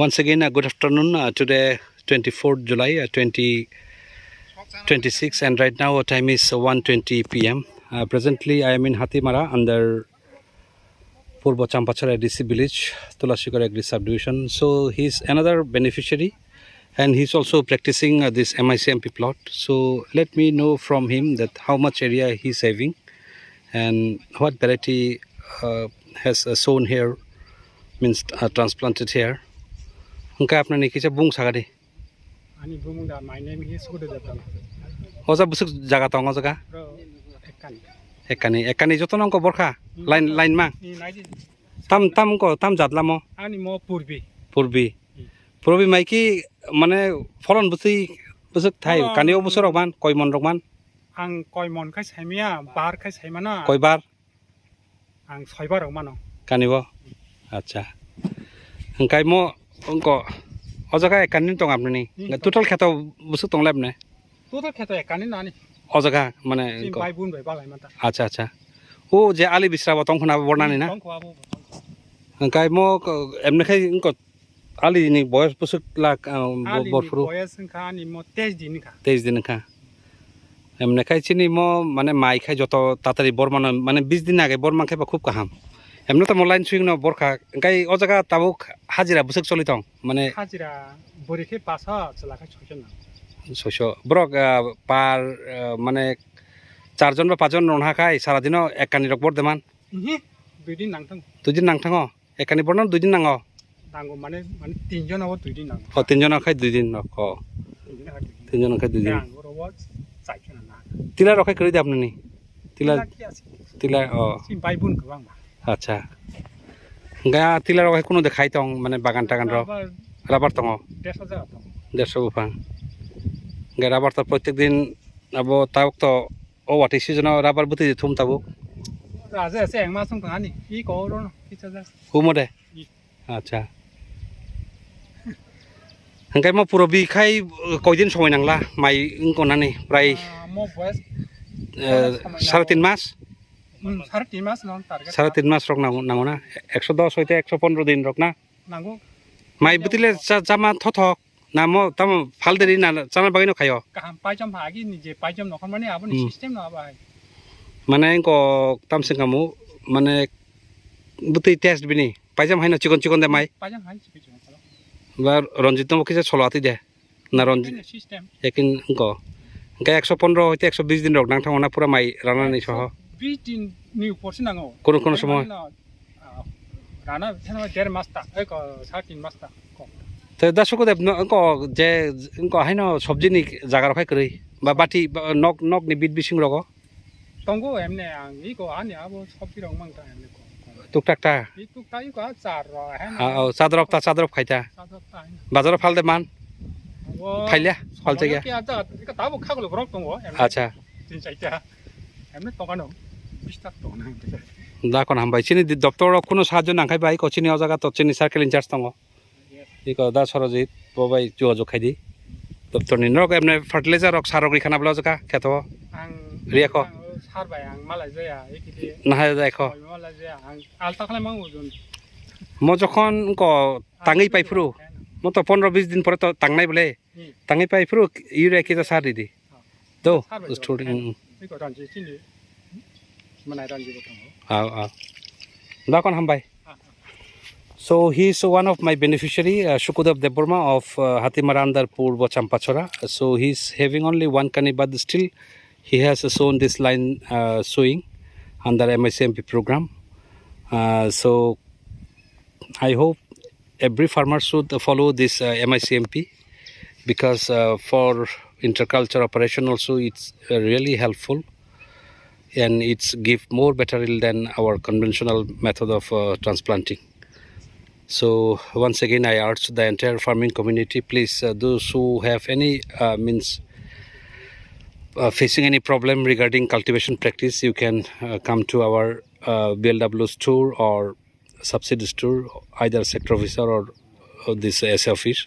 Once again, good afternoon. Today, 24th July 2026, and right now time is 1:20 p.m. Presently, I am in Hatimara under Purbo Champachara DC village, Tulashikar Agri subdivision. So he's another beneficiary, and he's also practicing this MICMP plot. So let me know from him that how much area he's having and what variety has sown here, means transplanted here. Hangkai apnani kisa bung sagade. Ani bung da my name is Sudadatang. Oza busuk jaga tong jaga. Ekani joto nang ko borkha line mang. Tam ko tam jatla mo. Ani mo purbi maiki mane folon busuk thai kanio busuk rokman koimon rokman. Ang koimon khai saimia bar khai saimana. Koibar. Ang soibar rokmano. Kanibo. Acha. Hangkai mo ongko ojaga ekani tong apni total khato busuk tong labne. Total khato ekani nani. Ojaga mane ongko. Bai bun bai balai mata. Acha. O je ali bisra tong khona bornani na. Hangkai mo emne khai ongko ali ni boyas busuk la borfuru. Boyas kha ni mo 23 दिन kha. Emne khai chini mo mane mai khai joto tatari bormano mane 20 din age borman khai ba khub kaham. Emne to mo line swing no borkha kai o jaga tabuk hajira busuk choli tong mane hajira borikhe pasa chalaka chojon na. Soso brok par mane 4 jon ba 5 jon ronha khai sara dino ekani rok bor deman. Dui din nangthang. Dui din nangthango ekani bornon 2 din nango. Nango mane 3 jon abo 2 din nang. O 3 jon khai 2 din ko. 3 jon khai 2 din. Tila rokai kari de apni tila o si bai bun kwang ba. Acha. Ga tila rokai kuno dekhai tong mane bagan tagan ro rabar tongo 150 upang. Ga rabar to protek din abo tabuk to o wati season rabar buti thum tabuk. Raja se engma sung thani I ko ro no kichaja. Humode. Acha. Hangkai mo puro bi khai koidin somoi nangla mai ingko nani prai mo boys 3.5 mass 3.5 mass non target 3.5 mass rock নাঙ্গো না 110 হইতে 115 দিন rock না নাঙ্গো মাই বুতিলে জামা থথক না মো তাম ফালদেরি না চানা বাগিনো খায়ো কাহাম পাইজম হাগি নিজে পাইজম নখন মানে আপনি সিস্টেম না বাই মানে ইংকো তাম সিংকামু মানে বুতি টেস্ট বিনি পাইজম হাইনো চিকন দে মাই পাইজম হাই চিকন বা রঞ্জিত নম কিছে ছলাতি দে না রঞ্জিত সিস্টেম একিন ইংকো Ga 115 হইতে 120 দিন রক নাংথাং না পুরা মাই রানানি সহ 20 দিন নিউ পড়ছি নাঙ্গো কোন সময় রানা থেনা 1.5 মাস তা এই 3.5 মাস তা তো দাসকো দেব ইংকো যে ইংকো হাইনো সবজি নি জাগা রখাই করি বা বাটি নক নি বিট বিসিং রগো তঙ্গো এমনে আং ইকো আনি আবো সবজি রং মাংতা এমনে টুকটাকটা ই টুকটাই কো চার র হ্যাঁ চাদরপ খাইতা বাজার ফাল দে মান ফাইলা ফালতে গিয়া 이거 나보 카고로 그렇던 거. আচ্ছা 진짜 있다. এমনি তকানো 20 টাকা তো না। দাকন হামবাই চিনি দপ্তর কোনো সাহায্য না খাই বাই কচিনি ও জায়গা তো চিনি সার্কেল ইনচার্জ তঙ্গ ই কো দা সরজিত ববাই যোগাযোগ খাই দি দপ্তর নি নক এমনে ফার্টিলাইজার রক সারগরি খানা বলা জায়গা খেতো আং রিয়াকো সারবাই আং মালয়েশিয়া একিদি না হায় দেখো মালয়েশিয়া আং আলতা খালে মাং ওজন মো যখন ক তাঙ্গি পাইফুরু মো তো 15-20 দিন পরে তো তাংনাই বলে তাঙ্গি পাইফুরু ইউরিয়া কিটা সার দিদি তো স্টুডিং 이거 던지 진리 만나야 던지 보통 দাকন হামবাই So he is one of my beneficiary, Shukudev Deborma of Hatimara under Purbo Champachora. So he's having only one kani, but still he has sown this line sowing under MICMP program. So I hope every farmer should follow this MICMP because for interculture operation also it's really helpful and it's give more better yield than our conventional method of transplanting. So once again I urge the entire farming community, please those who have any facing any problem regarding cultivation practice, you can come to our BLW store or subsidy store, either sector officer or this SA office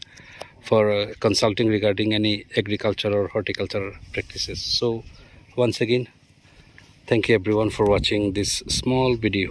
for consulting regarding any agriculture or horticulture practices. So once again, thank you everyone for watching this small video.